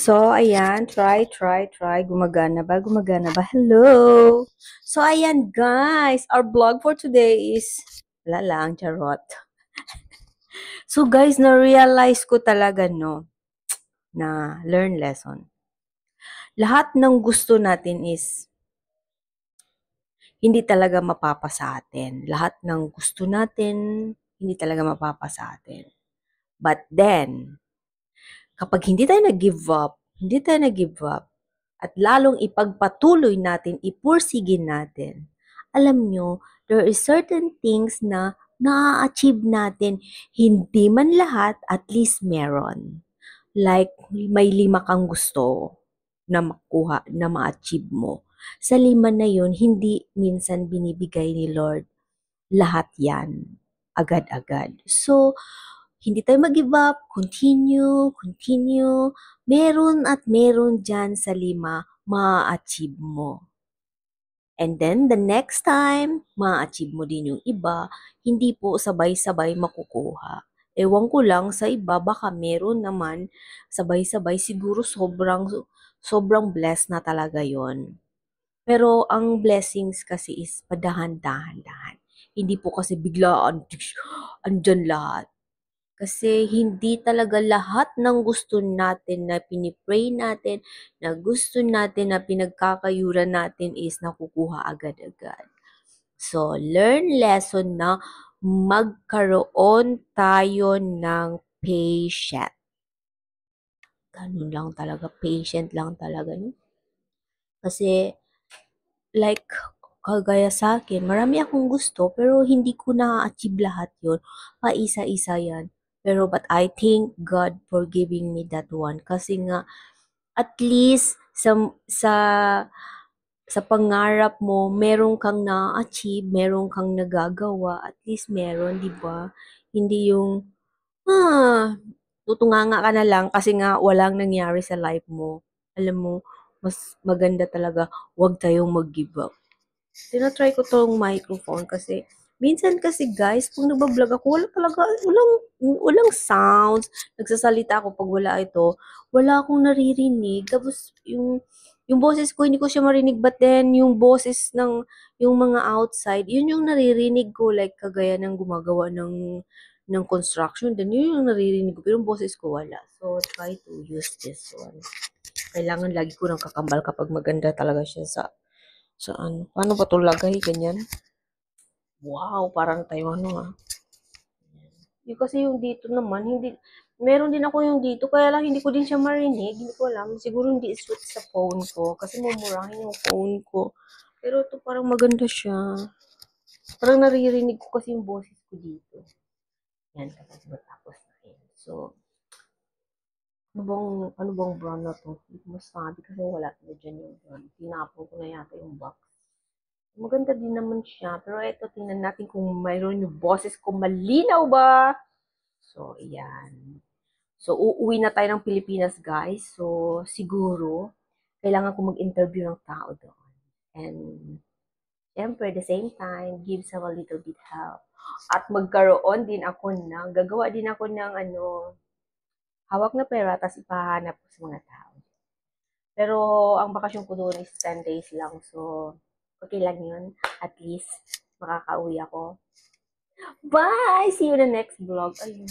So, ayan, try. Gumagana ba? Gumagana ba? Hello! So, ayan, guys. Our vlog for today is, wala lang, charot. So, guys, na-realize ko talaga, no, na learn lesson. Lahat ng gusto natin is, hindi talaga mapapa sa atin. Lahat ng gusto natin, hindi talaga mapapa sa atin. But then, kapag hindi tayo nag-give up, at lalong ipagpatuloy natin, ipursigin natin, alam nyo, there is certain things na na-achieve natin. Hindi man lahat, at least meron. Like, may 5 kang gusto na makuha, na ma-achieve mo. Sa 5 na yun, hindi minsan binibigay ni Lord lahat yan agad-agad. So, hindi tayo mag-give up, continue. Meron at meron dyan sa 5 ma-achieve mo. And then, the next time, ma-achieve mo din yung iba, hindi po sabay-sabay makukuha. Ewan ko lang sa iba, baka meron naman sabay-sabay, siguro sobrang blessed na talaga yon. Pero ang blessings kasi is padahan-dahan. Hindi po kasi biglaan, andyan lahat. Kasi hindi talaga lahat ng gusto natin na pinipray natin, na gusto natin, na pinagkakayuran natin is nakukuha agad-agad. So, learn lesson na magkaroon tayo ng patient. Ganun lang talaga, patient lang talaga. No? Kasi, like, kagaya sa akin, marami akong gusto, pero hindi ko na-achieve lahat yun. Paisa-isa yan. Pero, but I thank God for giving me that one. Kasi nga, at least, sa pangarap mo, meron kang na-achieve, meron kang nagagawa, at least meron, di ba? Hindi yung, tutunganga ka na lang kasi nga walang nangyari sa life mo. Alam mo, mas maganda talaga, huwag tayong mag-give up. Tinatry ko tong microphone kasi minsan kasi guys, pag nagbablog ako, walang sounds. Nagsasalita ako pag wala ito. Wala akong naririnig. Tapos yung boses ko, hindi ko siya marinig. But then, yung boses yung mga outside, yun yung naririnig ko. Like, kagaya ng gumagawa ng construction. Then, yun yung naririnig ko. Pero yung boses ko, wala. So, try to use this one. Kailangan lagi ko ng kakambal kapag maganda talaga siya sa ano. Paano ba ito lagay? Ganyan. Wow, parang tayo ano ah. Yung kasi yung dito naman, hindi, meron din ako yung dito, kaya lang hindi ko din siya marinig. Hindi ko alam. Siguro hindi switch sa phone ko. Kasi mumurahin yung phone ko. Pero ito parang maganda siya. Parang naririnig ko kasi yung boses ko dito. Yan, tapos matapos na yan. So, ano bang brand na to? Hindi ko masabi kasi wala na dyan yung brand. Tinapon ko na yata yung box. Maganda din naman siya. Pero ito, tingnan natin kung mayroon yung boses ko. Malinaw ba? So, ayan. So, uuwi na tayo ng Pilipinas, guys. So, siguro, kailangan ko mag-interview ng tao doon. And, syempre, the same time, give some a little bit help. At gagawa din ako ng hawak na pera, tapos ipahanap ko sa mga tao. Pero, ang bakasyon ko doon is 10 days lang. So, okay lang yun. At least, makakauwi ako. Bye! See you in the next vlog. Ayun.